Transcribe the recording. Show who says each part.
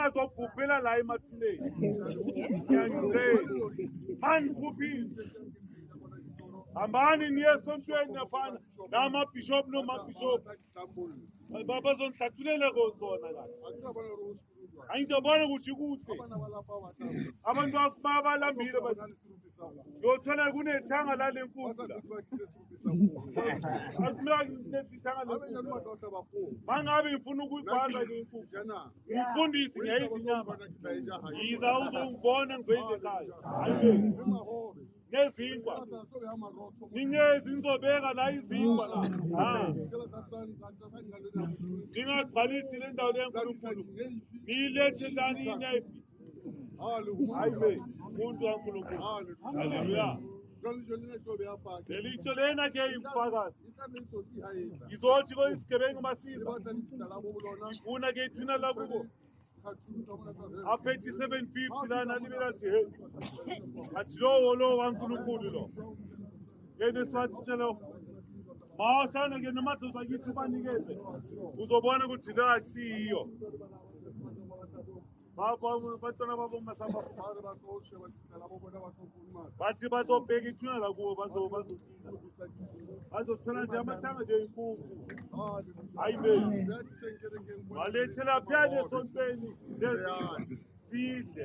Speaker 1: ningazobhubhela la emathuleni ngiyangicela mani kuphi hambani niye esontweni nafana namabhishophu nomabhishophu bazonihlathulela kona la angizobona ukuthi kuhle abantu babalambile yothola kunethanga lale nkundla mangabe ngifuna ukuyibhaza ngenkundla ngifundisi ngeyizinyama yiza uzongibona ngizoyidlelayo nezinkwa ningezi ngizobeka la izinkwa la ngingagcwalisi le ndawo lenkulunkulu niyilethe lani inefi hayibe umuntu kankulunkulu haleluya lelitsho lena ke yibufakazi ngizothi isigebengu masiza ngifuna ke thina la kubo aphethi 750 lana libela nje hey athi lo wankulunkulu lo yena siwathela mawasana ke nomadlozi akithi banikeze uzobona ukuthi la akusiyo batona babo masamba bathi bazobheka ithuna la kubo bazothola nje amathanga nje inkukhu hayibe walethela phela esontweni sidle